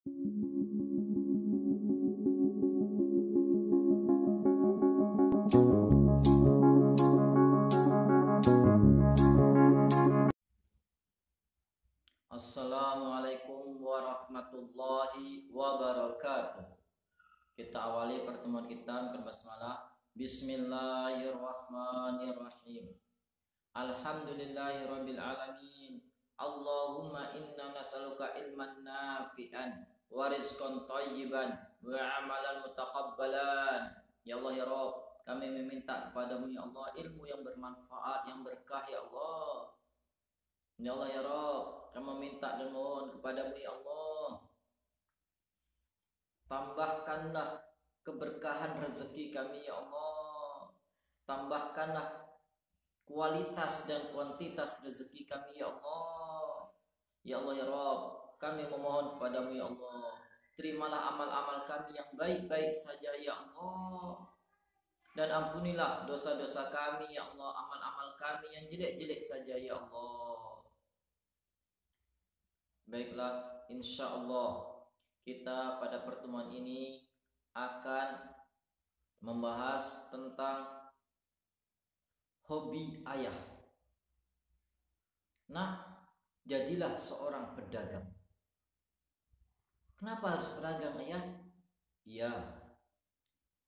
Assalamualaikum warahmatullahi wabarakatuh. Kita awali pertemuan kita dengan basmalah. Bismillahirrahmanirrahim. Alhamdulillahirabbil alamin. Allahumma inna nas'aluka ilman nafi'an wa rizqan thayyiban wa amalan mutaqabbalan. Ya Allah ya Rabb, kami meminta kepadamu ya Allah ilmu yang bermanfaat, yang berkah ya Allah. Ya Allah ya Rabb, kami minta dan mohon kepadamu ya Allah, tambahkanlah keberkahan rezeki kami ya Allah, tambahkanlah kualitas dan kuantitas rezeki kami ya Allah. Ya Allah ya Rabb, kami memohon kepadamu ya Allah, terimalah amal-amal kami yang baik-baik saja ya Allah, dan ampunilah dosa-dosa kami ya Allah, amal-amal kami yang jelek-jelek saja ya Allah. Baiklah, insya Allah kita pada pertemuan ini akan membahas tentang hobi ayah. Nah, jadilah seorang pedagang. Kenapa harus pedagang ayah? Ya,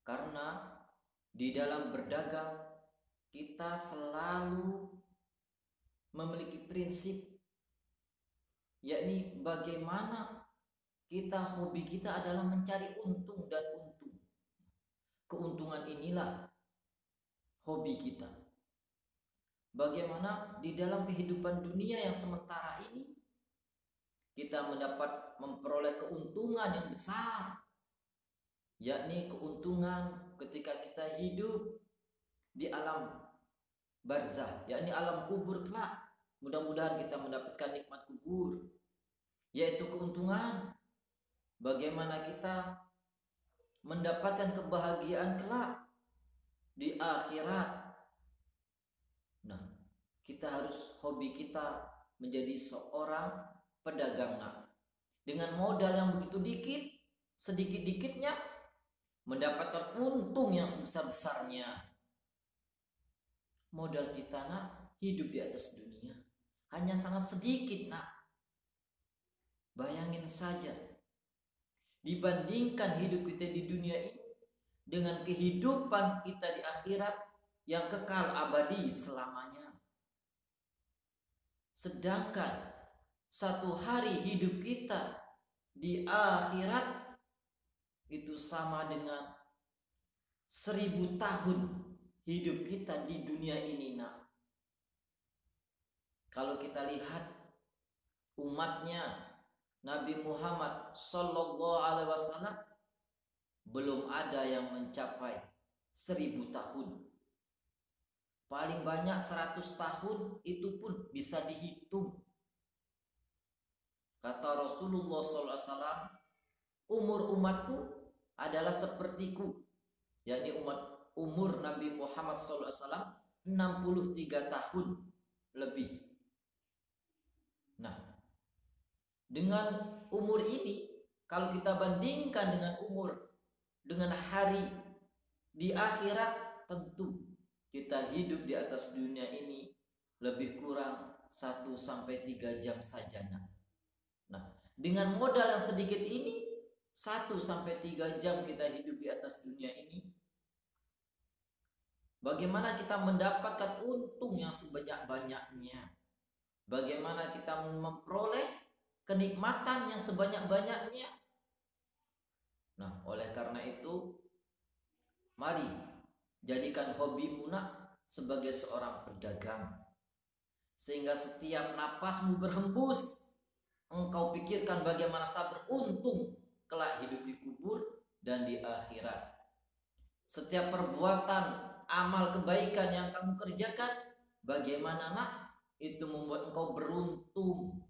karena di dalam berdagang kita selalu memiliki prinsip, yakni bagaimana hobi kita adalah mencari untung dan untung. Keuntungan inilah hobi kita. Bagaimana di dalam kehidupan dunia yang sementara ini kita memperoleh keuntungan yang besar, yakni keuntungan ketika kita hidup di alam barzah, yakni alam kubur kelak. Mudah-mudahan kita mendapatkan nikmat kubur, yaitu keuntungan bagaimana kita mendapatkan kebahagiaan kelak di akhirat. Nah, kita harus hobi kita menjadi seorang pedagang. Nah, dengan modal yang begitu dikit, sedikit-dikitnya mendapatkan untung yang sebesar-besarnya. Modal kita nak hidup di atas dunia hanya sangat sedikit nak. Bayangin saja, dibandingkan hidup kita di dunia ini dengan kehidupan kita di akhirat yang kekal abadi selamanya. Sedangkan satu hari hidup kita di akhirat itu sama dengan 1000 tahun hidup kita di dunia ini nak. Kalau kita lihat umatnya Nabi Muhammad Sallallahu Alaihi Wasallam, belum ada yang mencapai 1000 tahun. Paling banyak 100 tahun, itu pun bisa dihitung. Kata Rasulullah Sallallahu Alaihi Wasallam, umur umatku adalah sepertiku, yakni umur Nabi Muhammad Sallallahu Alaihi Wasallam 63 tahun lebih. Nah, dengan umur ini, kalau kita bandingkan dengan hari di akhirat, tentu kita hidup di atas dunia ini lebih kurang 1-3 jam saja. Nah, dengan modal yang sedikit ini, 1-3 jam kita hidup di atas dunia ini, bagaimana kita mendapatkan untung yang sebanyak-banyaknya? Bagaimana kita memperoleh kenikmatan yang sebanyak-banyaknya? Nah, oleh karena itu, mari jadikan hobimu nak sebagai seorang pedagang, sehingga setiap napasmu berhembus, engkau pikirkan bagaimana saya beruntung kelak hidup di kubur dan di akhirat. Setiap perbuatan amal kebaikan yang kamu kerjakan, bagaimana nak itu membuat engkau beruntung,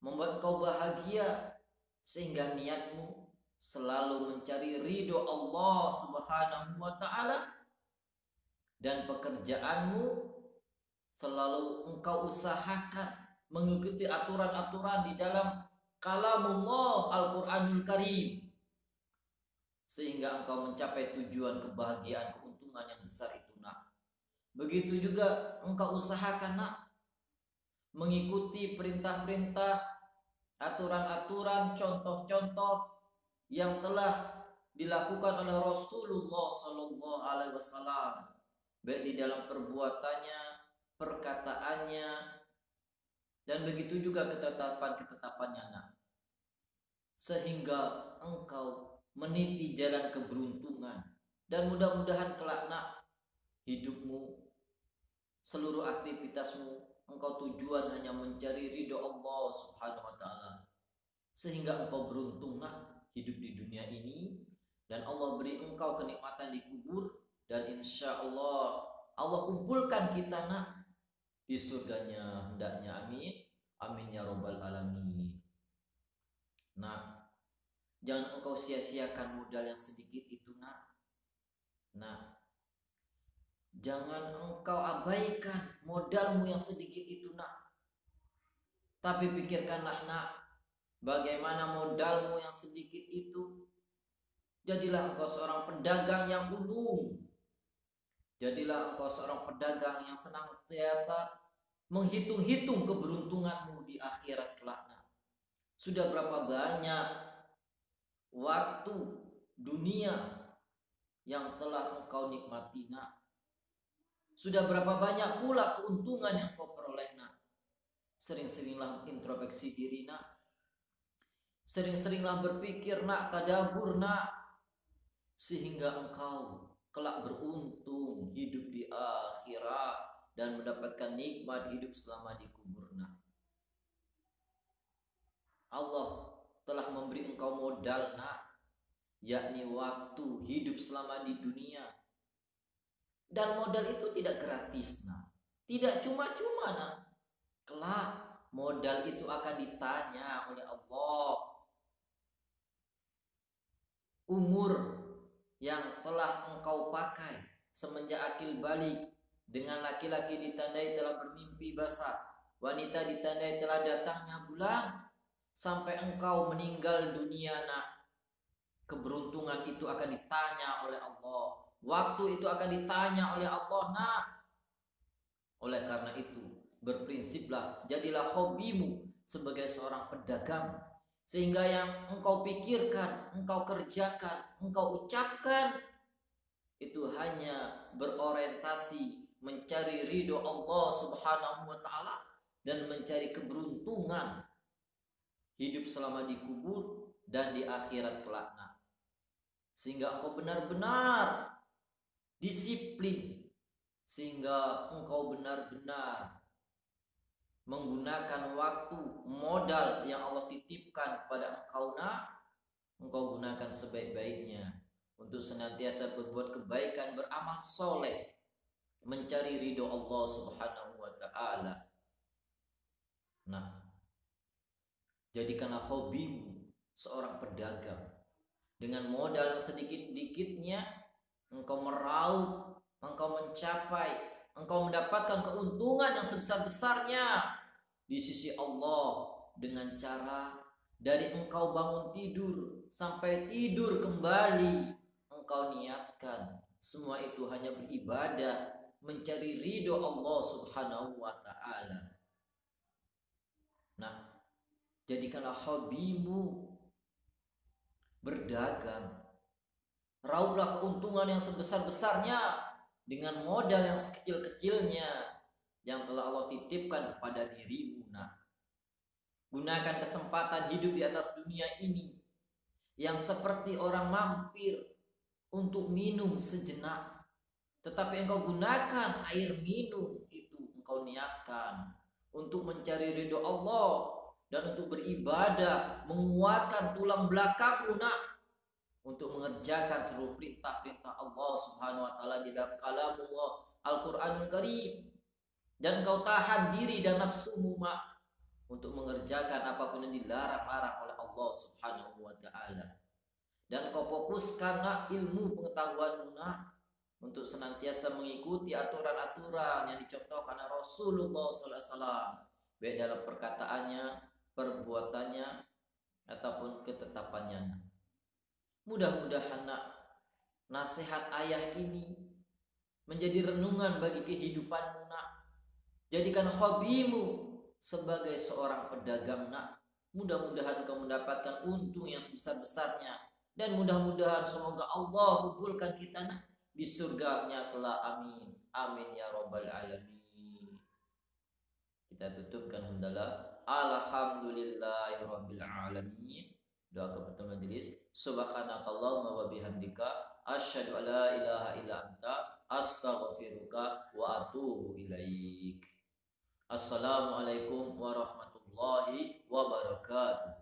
membuat engkau bahagia, sehingga niatmu selalu mencari ridho Allah Subhanahu wa ta'ala, dan pekerjaanmu selalu engkau usahakan mengikuti aturan-aturan di dalam kalamullah Al-Qur'anul Karim, sehingga engkau mencapai tujuan kebahagiaan keuntungan yang besar itu nak. Begitu juga engkau usahakan nak mengikuti perintah-perintah, aturan-aturan, contoh-contoh yang telah dilakukan oleh Rasulullah Sallallahu Alaihi Wasallam, baik di dalam perbuatannya, perkataannya, dan begitu juga ketetapan-ketetapannya nak. Sehingga engkau meniti jalan keberuntungan, dan mudah-mudahan kelak nak hidupmu, seluruh aktivitasmu, engkau tujuan hanya mencari ridho Allah Subhanahu wa taala, sehingga engkau beruntung nak hidup di dunia ini, dan Allah beri engkau kenikmatan di kubur, dan insya Allah Allah kumpulkan kita nak di surganya hendaknya. Amin amin ya robbal alamin. Nah, jangan engkau sia-siakan modal yang sedikit itu nak. Nah, jangan engkau abaikan modalmu yang sedikit itu nak. Tapi pikirkanlah nak, bagaimana modalmu yang sedikit itu. Jadilah engkau seorang pedagang yang ulung. Jadilah engkau seorang pedagang yang senantiasa menghitung-hitung keberuntunganmu di akhirat kelak nak. Sudah berapa banyak waktu dunia yang telah engkau nikmati nak. Sudah berapa banyak pula keuntungan yang kau peroleh nak. Sering-seringlah introspeksi diri nak. Sering-seringlah berpikir nak, tadabur nak, sehingga engkau kelak beruntung hidup di akhirat dan mendapatkan nikmat hidup selama di kubur nak. Allah telah memberi engkau modal nak, yakni waktu hidup selama di dunia. Dan modal itu tidak gratis nak, tidak cuma-cuma nak. Kelak modal itu akan ditanya oleh Allah. Umur yang telah engkau pakai semenjak akil balik, dengan laki-laki ditandai telah bermimpi basah, wanita ditandai telah datangnya bulan, sampai engkau meninggal dunia nak, keberuntungan itu akan ditanya oleh Allah. Waktu itu akan ditanya oleh Allah nak. Oleh karena itu, berprinsiplah, jadilah hobimu sebagai seorang pedagang, sehingga yang engkau pikirkan, engkau kerjakan, engkau ucapkan itu hanya berorientasi mencari ridho Allah Subhanahu wa taala dan mencari keberuntungan hidup selama di kubur dan di akhirat kelak. Sehingga engkau benar-benar disiplin, sehingga engkau benar-benar menggunakan waktu, modal yang Allah titipkan kepada engkau nak, engkau gunakan sebaik-baiknya untuk senantiasa berbuat kebaikan, beramal soleh, mencari ridho Allah Subhanahu wa ta'ala. Nah, jadikanlah hobimu seorang pedagang. Dengan modal yang sedikit-dikitnya engkau meraup, engkau mencapai, engkau mendapatkan keuntungan yang sebesar-besarnya di sisi Allah, dengan cara dari engkau bangun tidur sampai tidur kembali, engkau niatkan semua itu hanya beribadah, mencari ridho Allah Subhanahu wa ta'ala. Nah, jadikanlah hobimu berdagang. Rauplah keuntungan yang sebesar-besarnya dengan modal yang sekecil-kecilnya yang telah Allah titipkan kepada dirimu. Nah, gunakan kesempatan hidup di atas dunia ini yang seperti orang mampir untuk minum sejenak, tetapi engkau gunakan air minum itu, engkau niatkan untuk mencari ridho Allah dan untuk beribadah, menguatkan tulang belakangmu nak, untuk mengerjakan seluruh perintah-perintah Allah Subhanahu wa taala di dalam kalamullah Al-Qur'anul Karim. Dan kau tahan diri dan nafsumu mak untuk mengerjakan apapun yang dilarang-larang oleh Allah Subhanahu wa taala. Dan kau fokuskan nak ilmu pengetahuanmu nak untuk senantiasa mengikuti aturan-aturan yang dicontohkan oleh Rasulullah sallallahu alaihi wasallam, baik dalam perkataannya, perbuatannya, ataupun ketetapannya. Mudah-mudahan nasihat ayah ini menjadi renungan bagi kehidupanmu nak. Jadikan hobimu sebagai seorang pedagang nak. Mudah-mudahan kau mendapatkan untung yang sebesar-besarnya, dan mudah-mudahan semoga Allah kumpulkan kita nak di surganya kelak. Amin amin ya rabbal alamin. Kita tutupkan hamdalah alhamdulillahirabbil alamin. Doa kepada majelis. Subhanakallahumma wa bihamdika asyhadu an la ilaha illa anta astaghfiruka wa atubu ilaik. Assalamualaikum warahmatullahi wabarakatuh.